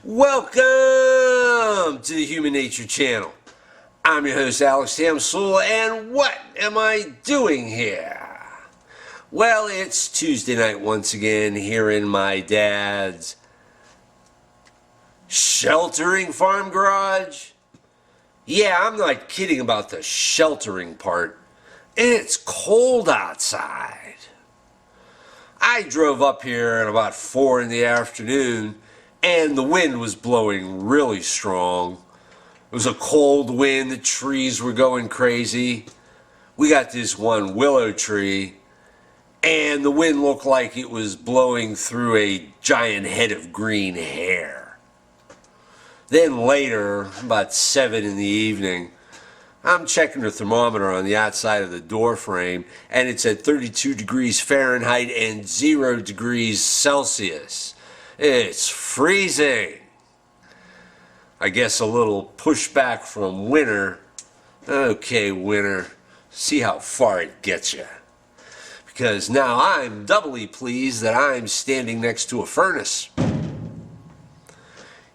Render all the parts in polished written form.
Welcome to the Human Nature Channel. I'm your host, Alex Tamsula, and what am I doing here? Well, it's Tuesday night once again here in my dad's sheltering farm garage. Yeah, I'm not kidding about the sheltering part. It's cold outside. I drove up here at about 4 in the afternoon, and the wind was blowing really strong. It was a cold wind, the trees were going crazy. We got this one willow tree, and the wind looked like it was blowing through a giant head of green hair. Then later, about 7 in the evening, I'm checking the thermometer on the outside of the door frame, and it's at 32 degrees Fahrenheit and 0 degrees Celsius. It's freezing. I guess a little pushback from winter. Okay, winter, see how far it gets you. Because now I'm doubly pleased that I'm standing next to a furnace.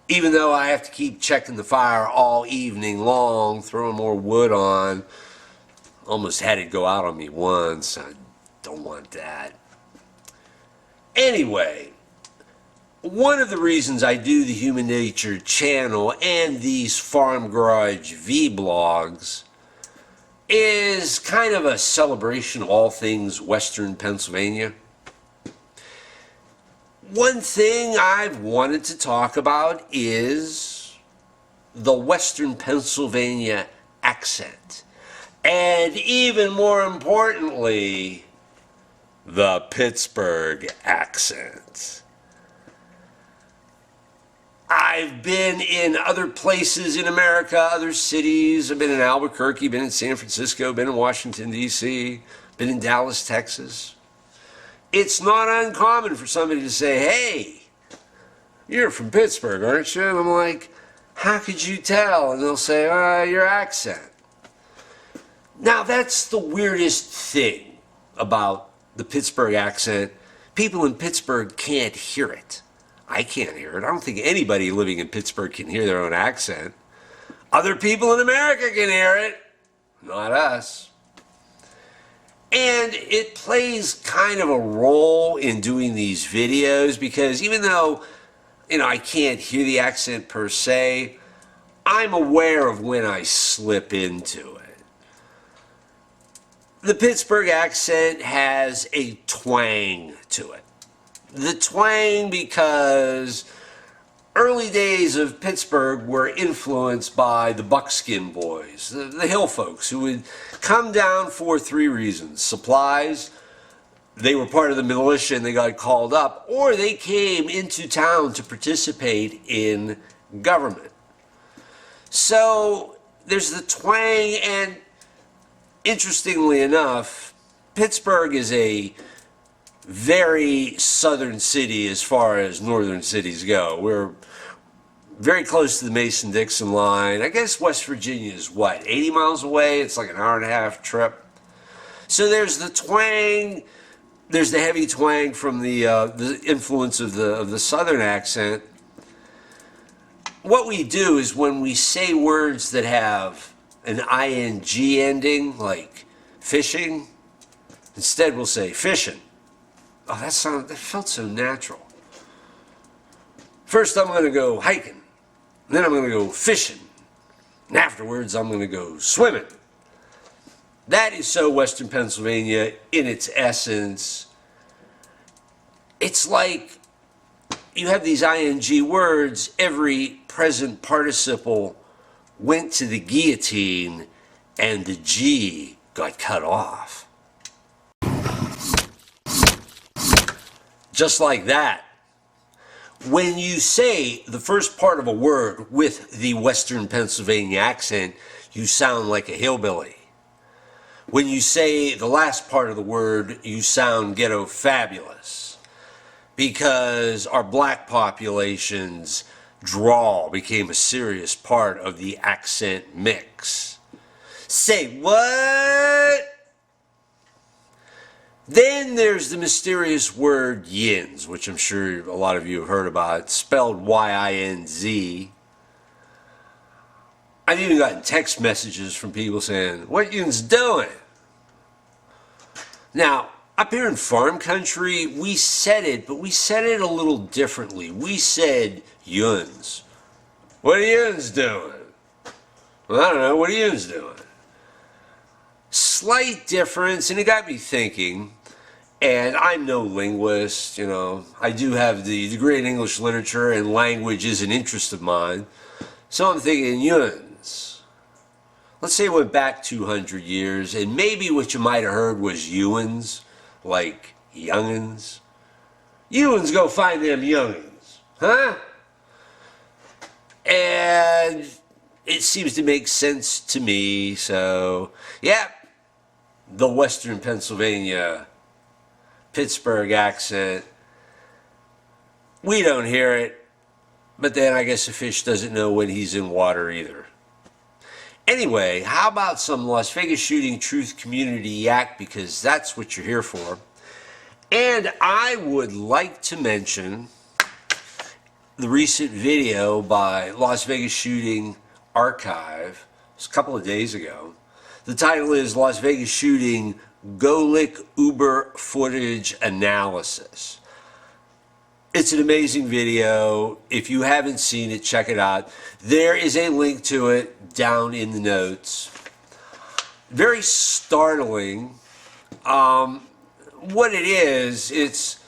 Even though I have to keep checking the fire all evening long, throwing more wood on. Almost had it go out on me once. I don't want that. Anyway, one of the reasons I do the Human Nature Channel and these Farm Garage vlogs is kind of a celebration of all things Western Pennsylvania. One thing I've wanted to talk about is the Western Pennsylvania accent. And even more importantly, the Pittsburgh accent. I've been in other places in America, other cities. I've been in Albuquerque, been in San Francisco, been in Washington, D.C., been in Dallas, Texas. It's not uncommon for somebody to say, hey, you're from Pittsburgh, aren't you? And I'm like, how could you tell? And they'll say, your accent. Now, that's the weirdest thing about the Pittsburgh accent. People in Pittsburgh can't hear it. I can't hear it. I don't think anybody living in Pittsburgh can hear their own accent. Other people in America can hear it, not us. And it plays kind of a role in doing these videos because even though, I can't hear the accent per se, I'm aware of when I slip into it. The Pittsburgh accent has a twang to it. The twang because early days of Pittsburgh were influenced by the Buckskin Boys, the hill folks who would come down for 3 reasons. Supplies, they were part of the militia and they got called up, or they came into town to participate in government. So there's the twang, and interestingly enough, Pittsburgh is a very southern city as far as northern cities go. We're very close to the Mason-Dixon line. I guess West Virginia is 80 miles away? It's like an hour-and-a-half trip. So there's the twang, there's the heavy twang from the influence of the southern accent. What we do is when we say words that have an ing ending, like fishing, instead we'll say fishing. Oh, that felt so natural. First I'm going to go hiking. Then I'm going to go fishing. And afterwards I'm going to go swimming. That is so Western Pennsylvania in its essence. It's like you have these ing words, every present participle went to the guillotine and the G got cut off. Just like that. When you say the first part of a word with the Western Pennsylvania accent, you sound like a hillbilly. When you say the last part of the word, you sound ghetto fabulous. Because our black population's drawl became a serious part of the accent mix. Say what? Then there's the mysterious word yinz, which I'm sure a lot of you have heard about. It's spelled Y-I-N-Z. I've even gotten text messages from people saying, "What yinz doing?" Now, up here in farm country, we said it, but we said it a little differently. We said yuns. What are yuns doing? Well, I don't know. What are yuns doing? Slight difference, and it got me thinking. And I'm no linguist, you know. I do have the degree in English literature, and language is an interest of mine. So I'm thinking yuns. Let's say it went back 200 years, and maybe what you might have heard was Ewans, like youngins. Ewans, go find them youngins, huh? And it seems to make sense to me, so yeah, the Western Pennsylvania Pittsburgh accent. We don't hear it, but then I guess a fish doesn't know when he's in water either. Anyway, how about some Las Vegas Shooting Truth Community yak, because that's what you're here for. And I would like to mention the recent video by Las Vegas Shooting Archive. It was a couple of days ago. The title is Las Vegas Shooting GOLUK Uber Footage Analysis. It's an amazing video. If you haven't seen it, check it out. There is a link to it down in the notes. Very startling. What it is, it's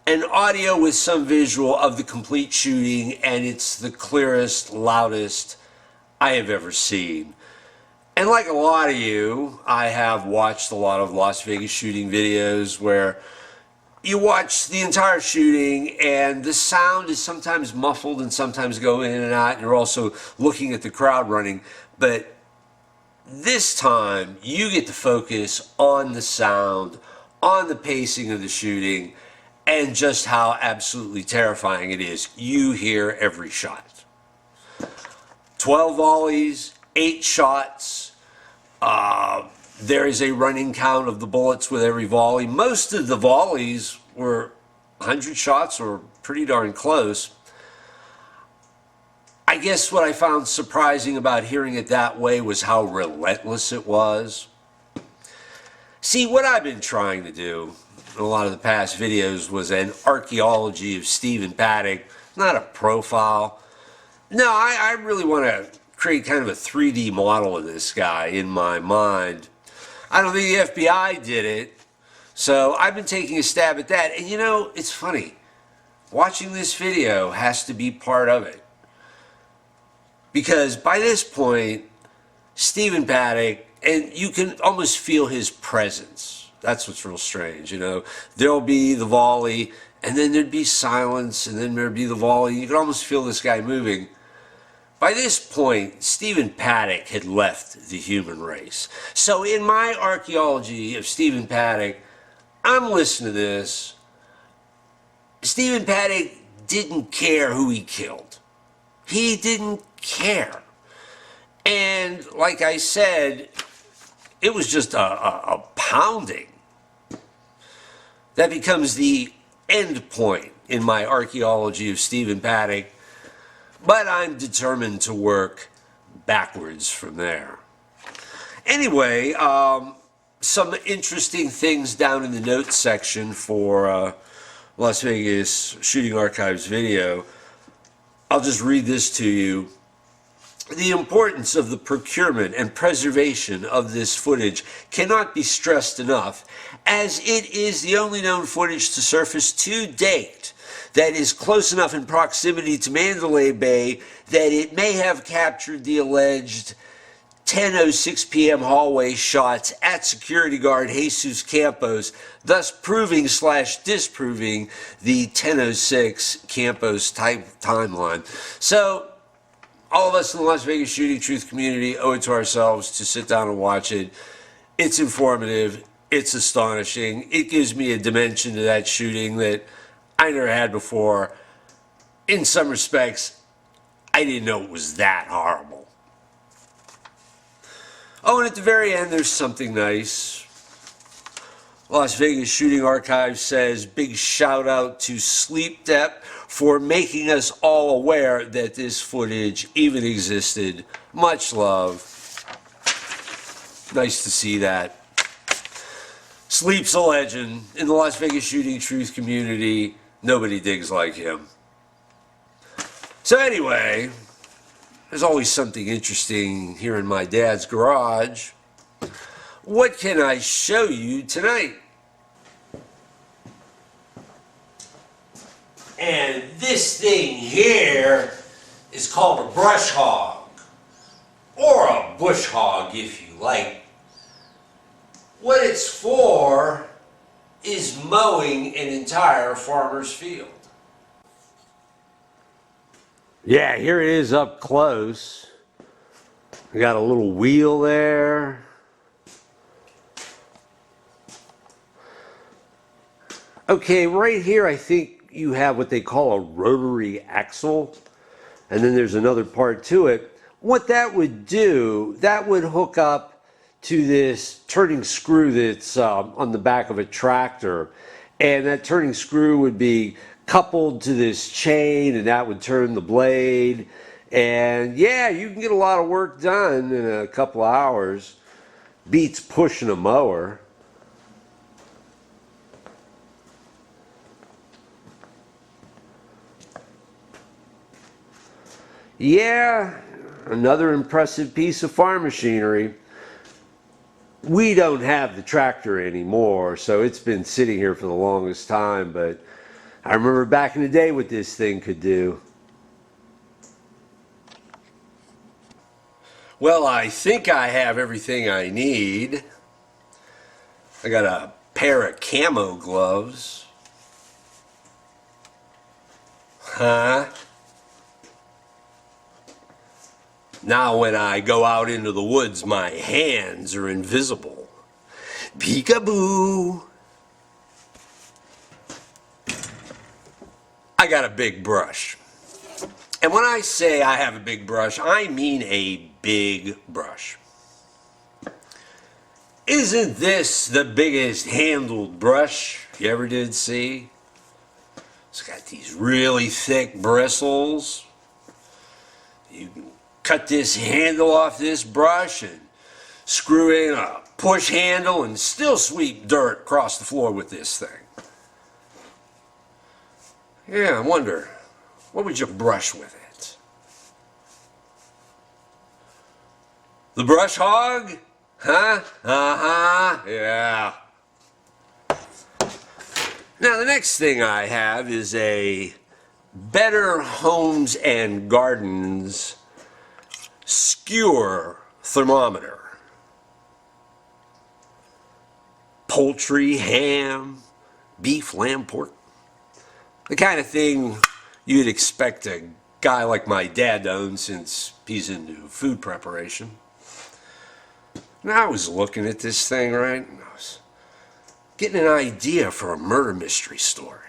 an audio with some visual of the complete shooting, and it's the clearest, loudest I have ever seen. And like a lot of you, I have watched a lot of Las Vegas shooting videos where you watch the entire shooting and the sound is sometimes muffled and sometimes go in and out, and you're also looking at the crowd running. But this time you get to focus on the sound, on the pacing of the shooting, and just how absolutely terrifying it is. You hear every shot. 12 volleys, 8 shots. There is a running count of the bullets with every volley. Most of the volleys were 100 shots or pretty darn close. I guess what I found surprising about hearing it that way was how relentless it was. See, what I've been trying to do in a lot of the past videos was an archaeology of Stephen Paddock, not a profile. No, I really want to create kind of a 3D model of this guy in my mind. I don't think the FBI did it, so I've been taking a stab at that. And you know, it's funny. Watching this video has to be part of it. Because by this point, Stephen Paddock, and you can almost feel his presence. That's what's real strange, you know. There'll be the volley, and then there'd be silence, and then there'd be the volley. You can almost feel this guy moving. By this point, Stephen Paddock had left the human race. So in my archaeology of Stephen Paddock, I'm listening to this. Stephen Paddock didn't care who he killed. He didn't care. And like I said, it was just a pounding. That becomes the end point in my archaeology of Stephen Paddock. But I'm determined to work backwards from there. Anyway, some interesting things down in the notes section for Las Vegas Shooting Archives video. I'll just read this to you. The importance of the procurement and preservation of this footage cannot be stressed enough, as it is the only known footage to surface to date that is close enough in proximity to Mandalay Bay that it may have captured the alleged 10:06 p.m. hallway shots at security guard Jesus Campos, thus proving/disproving the 10:06 Campos timeline. So, all of us in the Las Vegas Shooting Truth community owe it to ourselves to sit down and watch it. It's informative. It's astonishing. It gives me a dimension to that shooting that I never had before. In some respects, I didn't know it was that horrible. Oh, and at the very end, there's something nice. Las Vegas Shooting Archive says, big shout out to Sleep Dep for making us all aware that this footage even existed. Much love. Nice to see that. Sleep's a legend. In the Las Vegas Shooting Truth community, nobody digs like him. So anyway, there's always something interesting here in my dad's garage. What can I show you tonight? And this thing here is called a brush hog, or a bush hog if you like. What it's for is mowing an entire farmer's field. Yeah, here it is up close. We got a little wheel there. Okay, right here I think you have what they call a rotary axle, and then there's another part to it. What that would do, that would hook up to this turning screw that's on the back of a tractor, and that turning screw would be coupled to this chain, and that would turn the blade, and yeah, you can get a lot of work done in a couple of hours. Beats pushing a mower. Yeah, another impressive piece of farm machinery. We don't have the tractor anymore, so it's been sitting here for the longest time, but I remember back in the day what this thing could do. Well, I think I have everything I need. I got a pair of camo gloves. Huh? Now when I go out into the woods, my hands are invisible. Peekaboo! I got a big brush. And when I say I have a big brush, I mean a big brush. Isn't this the biggest handled brush you ever did see? It's got these really thick bristles. You can cut this handle off this brush and screw in a push handle and still sweep dirt across the floor with this thing. Yeah, I wonder, what would you brush with it? The brush hog? Huh? Uh-huh, yeah. Now the next thing I have is a Better Homes and Gardens skewer thermometer. Poultry, ham, beef, lamb, pork. The kind of thing you'd expect a guy like my dad to own since he's into food preparation. Now I was looking at this thing, right, and I was getting an idea for a murder mystery story.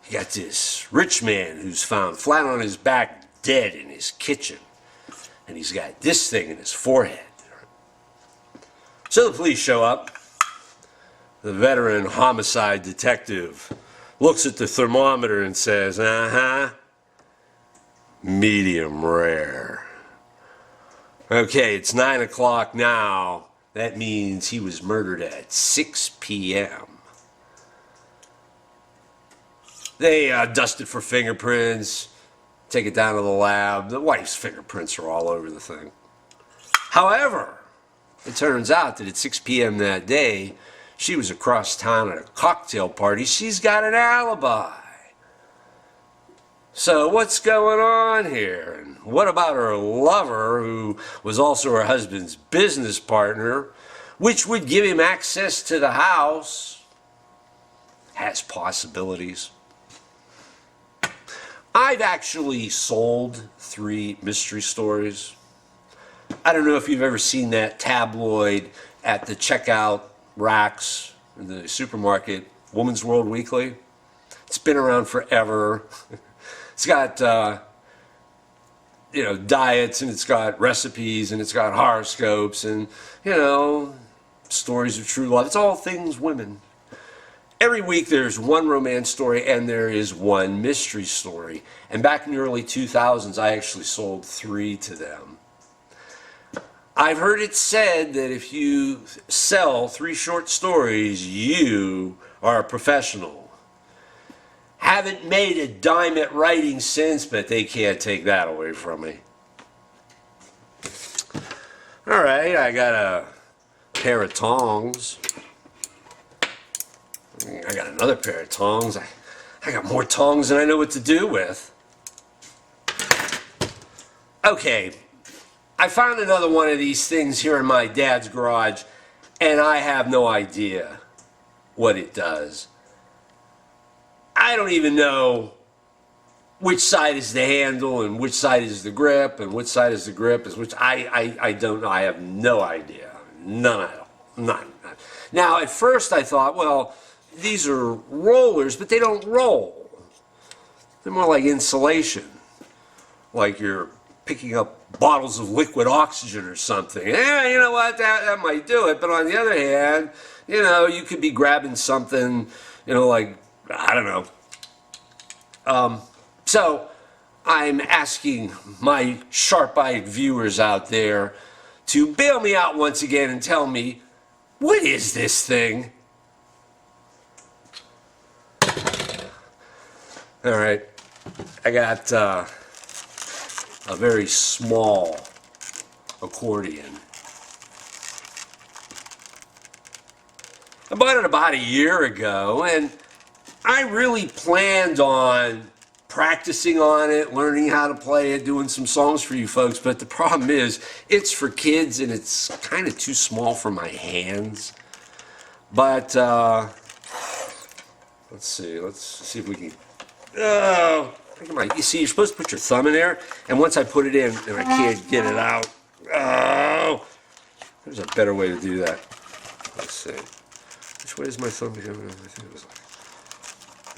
You got this rich man who's found flat on his back dead in his kitchen. And he's got this thing in his forehead. So the police show up. The veteran homicide detective looks at the thermometer and says, uh-huh, medium rare. Okay, it's 9 o'clock now. That means he was murdered at 6 p.m. They dust it for fingerprints. Take it down to the lab. The wife's fingerprints are all over the thing. However, it turns out that at 6 p.m. that day, she was across town at a cocktail party. She's got an alibi. So what's going on here? And what about her lover, who was also her husband's business partner, which would give him access to the house? Has possibilities. I've actually sold 3 mystery stories. I don't know if you've ever seen that tabloid at the checkout racks in the supermarket, Woman's World Weekly. It's been around forever. It's got, diets, and it's got recipes, and it's got horoscopes, and, stories of true love. It's all things women. Every week there's one romance story and there is one mystery story. And back in the early 2000s, I actually sold 3 to them. I've heard it said that if you sell 3 short stories, you are a professional. Haven't made a dime at writing since, but they can't take that away from me. Alright, I got a pair of tongs. I got another pair of tongs. I got more tongs than I know what to do with. Okay, I found another one of these things here in my dad's garage, and I have no idea what it does. I don't even know which side is the handle and which side is the grip and which side is the grip is which. I don't know. I have no idea. None at all. None. Now, at first I thought, well, these are rollers, but they don't roll. They're more like insulation. Like you're picking up bottles of liquid oxygen or something. Yeah, you know what? That might do it. But on the other hand, you know, you could be grabbing something, you know, like, I don't know. So I'm asking my sharp-eyed viewers out there to bail me out once again and tell me, what is this thing? All right, I got a very small accordion. I bought it about a year ago, and I really planned on practicing on it, learning how to play it, doing some songs for you folks, but the problem is it's for kids and it's kind of too small for my hands. But let's see if we can. Oh, you see, you're supposed to put your thumb in there, and once I put it in and I can't get it out. Oh, there's a better way to do that. Let's see. Which way is my thumb going? I think it was like,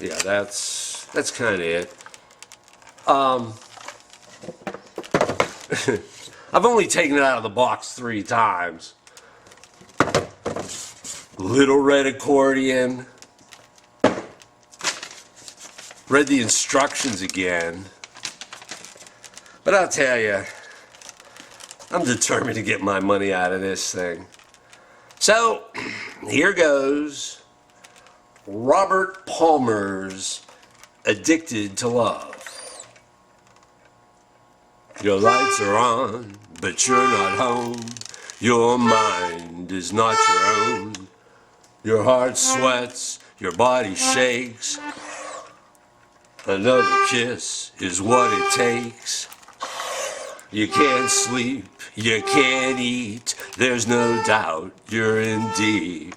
yeah, that's kind of it. I've only taken it out of the box 3 times. Little red accordion. Read the instructions again. But I'll tell you, I'm determined to get my money out of this thing. So, here goes Robert Palmer's Addicted to Love. Your lights are on, but you're not home. Your mind is not your own. Your heart sweats, your body shakes. Another kiss is what it takes. You can't sleep, you can't eat. There's no doubt you're in deep.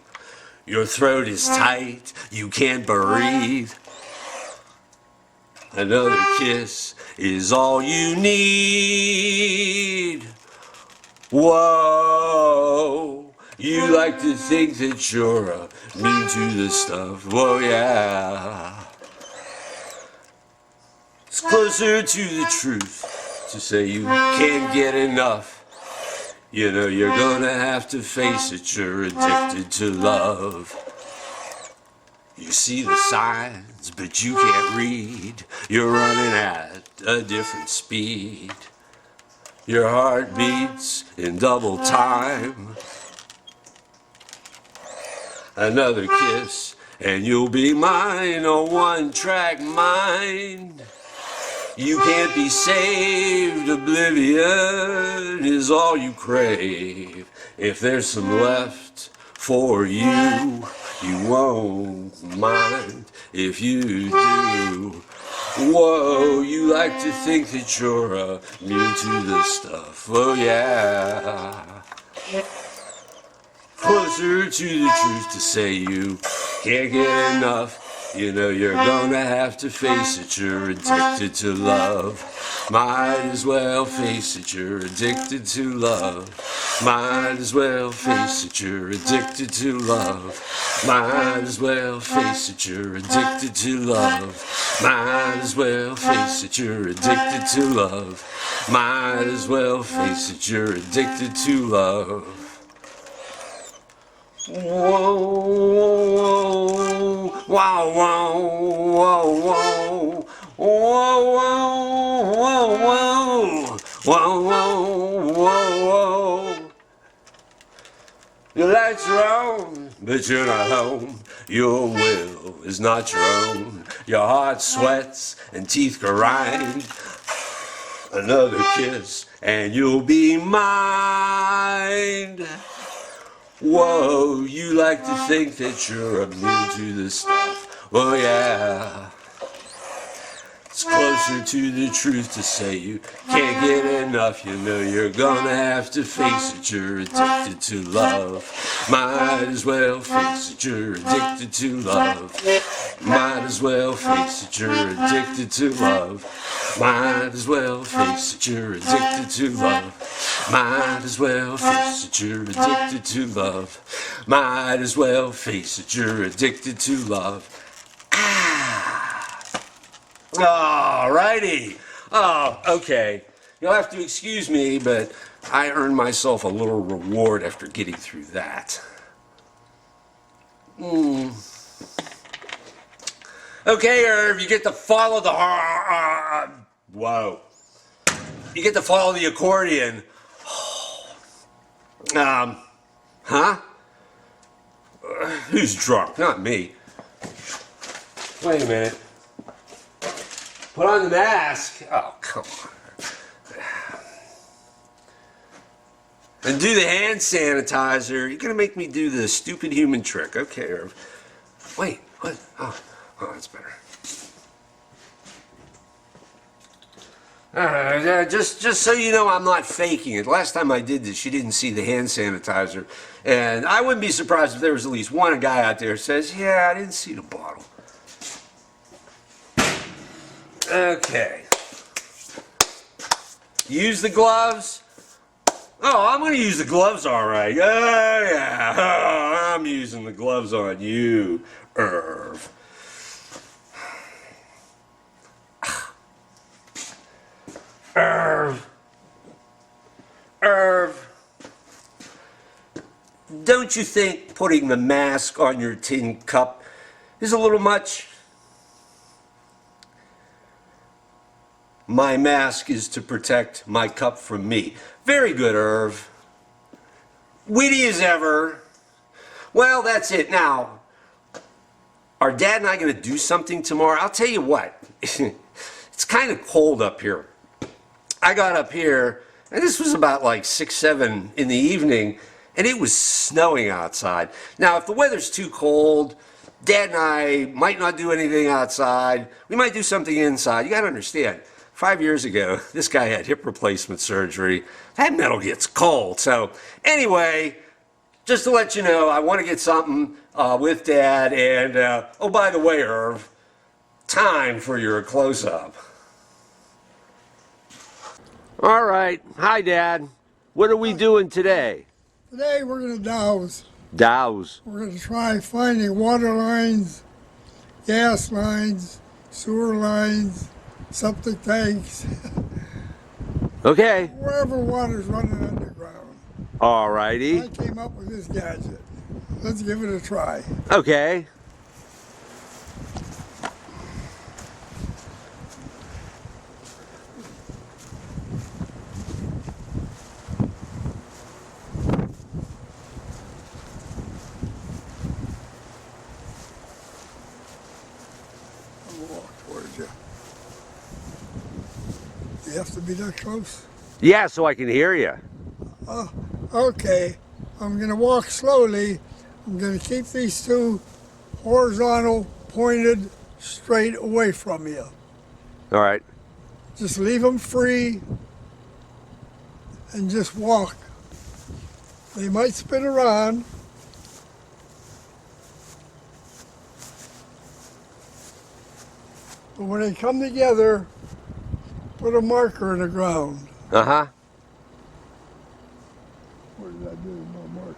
Your throat is tight, you can't breathe. Another kiss is all you need. Whoa, you like to think that you're immune to this stuff. Whoa, yeah. It's closer to the truth to say you can't get enough. You know you're gonna have to face it, you're addicted to love. You see the signs, but you can't read. You're running at a different speed. Your heart beats in double time. Another kiss, and you'll be mine, a one-track mind. You can't be saved, oblivion is all you crave. If there's some left for you, you won't mind if you do. Whoa, you like to think that you're immune to this stuff. Oh yeah. Closer to the truth to say you can't get enough. You know you're gonna have to face it, you're addicted to love. Might as well face it, you're addicted to love. Might as well face it, you're addicted to love. Might as well face it, you're addicted to love. Might as well face it, you're addicted to love. Might as well face it, you're addicted to love. Whoa, whoa, wow, wow, whoa, whoa, whoa, whoa, whoa, whoa, whoa. Your lights are on, but you're not home. Your will is not your own. Your heart sweats and teeth grind. Another kiss and you'll be mine. Whoa, you like to think that you're immune to this stuff. Oh yeah. It's closer to the truth to say you can't get enough. You know you're gonna have to face it. You're addicted to love. Might as well face it. You're addicted to love. Might as well face it. You're addicted to love. Might as well face it. You're addicted to love. Might as well face it. You're addicted to love. Might as well face it. You're addicted to love. Alrighty. Oh, okay. You'll have to excuse me, but I earned myself a little reward after getting through that. Okay, Irv, you get to follow the... whoa. You get to follow the accordion. Huh? Who's drunk? Not me. Wait a minute. Put on the mask. Oh, come on. And do the hand sanitizer. You're going to make me do the stupid human trick. Okay, Irv. Wait, what? Oh, that's better. Just so you know, I'm not faking it. Last time I did this, you didn't see the hand sanitizer. And I wouldn't be surprised if there was at least one guy out there who says, yeah, I didn't see the bottle. Okay. Use the gloves. Oh, I'm going to use the gloves all right. Oh, yeah. Oh, I'm using the gloves on you, Irv. Irv. Don't you think putting the mask on your tin cup is a little much? My mask is to protect my cup from me. Very good, Irv. Witty as ever. Well, that's it. Now, are Dad and I going to do something tomorrow? I'll tell you what. It's kind of cold up here. I got up here, and this was about like 6, 7 in the evening, and it was snowing outside. Now, if the weather's too cold, Dad and I might not do anything outside. We might do something inside. You got to understand. 5 years ago, this guy had hip replacement surgery. That metal gets cold. So anyway, just to let you know, I want to get something with Dad. And, oh, by the way, Irv, time for your close-up. All right. Hi, Dad. What are we doing today? Today we're going to douse. Douse. We're going to try finding water lines, gas lines, sewer lines, septic tanks, Okay. wherever water's running underground. All righty. I came up with this gadget. Let's give it a try. Okay. I'll walk towards you. You have to be that close? Yeah, so I can hear you. Okay. I'm going to walk slowly. I'm going to keep these two horizontal, pointed, straight away from you. All right. Just leave them free and just walk. They might spin around. But when they come together, put a marker in the ground. Uh-huh. What did I do with my marker?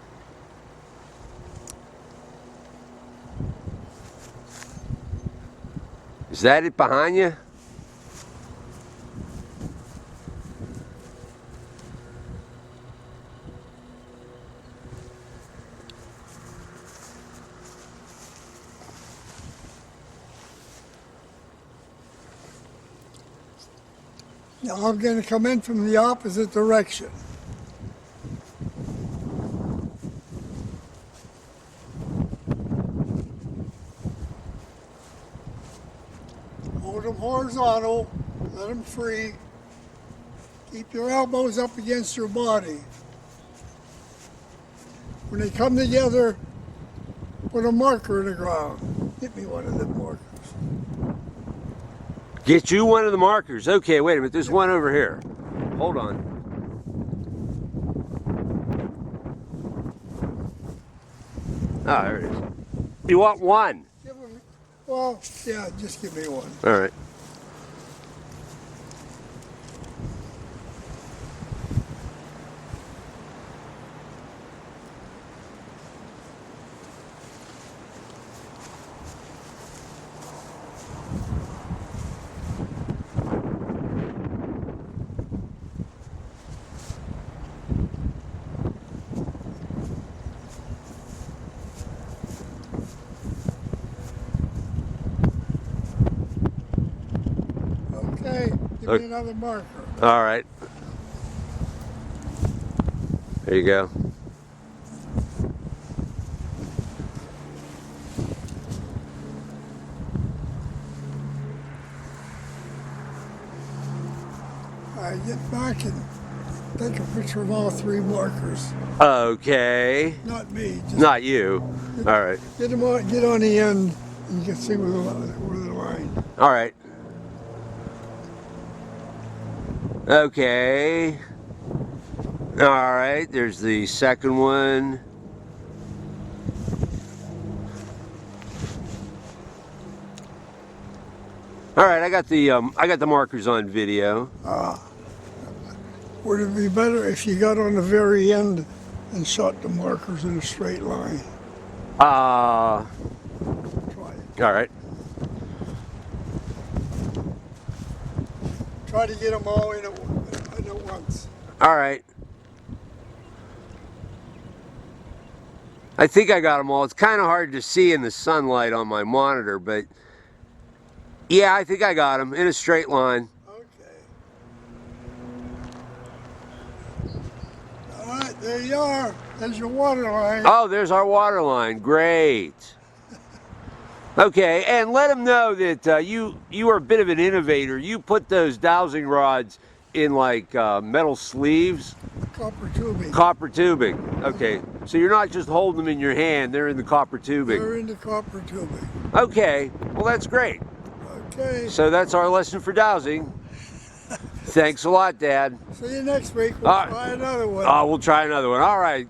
Is that it behind you? Now I'm going to come in from the opposite direction. Hold them horizontal, let them free. Keep your elbows up against your body. When they come together, put a marker in the ground. Get me one of them markers. Get you one of the markers. Okay, wait a minute. There's one over here. Hold on. Ah, there it is. You want one? Give them, well, yeah, just give me one. All right. Okay, give me another marker. All right. There you go. All right, get back and take a picture of all three markers. Okay. Not me. Just Not you. All right. get them on, get on the end, and you can see where the line. All right. Okay. All right. There's the second one. All right. I got the markers on video. Would it be better if you got on the very end and shot the markers in a straight line? All Try it. right. Try to get them all in at once. All right. I think I got them all. It's kind of hard to see in the sunlight on my monitor, but yeah, I think I got them in a straight line. Okay. All right, there you are. There's your water line. Oh, there's our water line. Great. Okay, and let them know that you are a bit of an innovator. You put those dowsing rods in like metal sleeves. Copper tubing. Copper tubing. Okay, so you're not just holding them in your hand, they're in the copper tubing. They're in the copper tubing. Okay, well that's great. Okay. So that's our lesson for dowsing. Thanks a lot, Dad. See you next week. We'll try another one. We'll try another one. All right.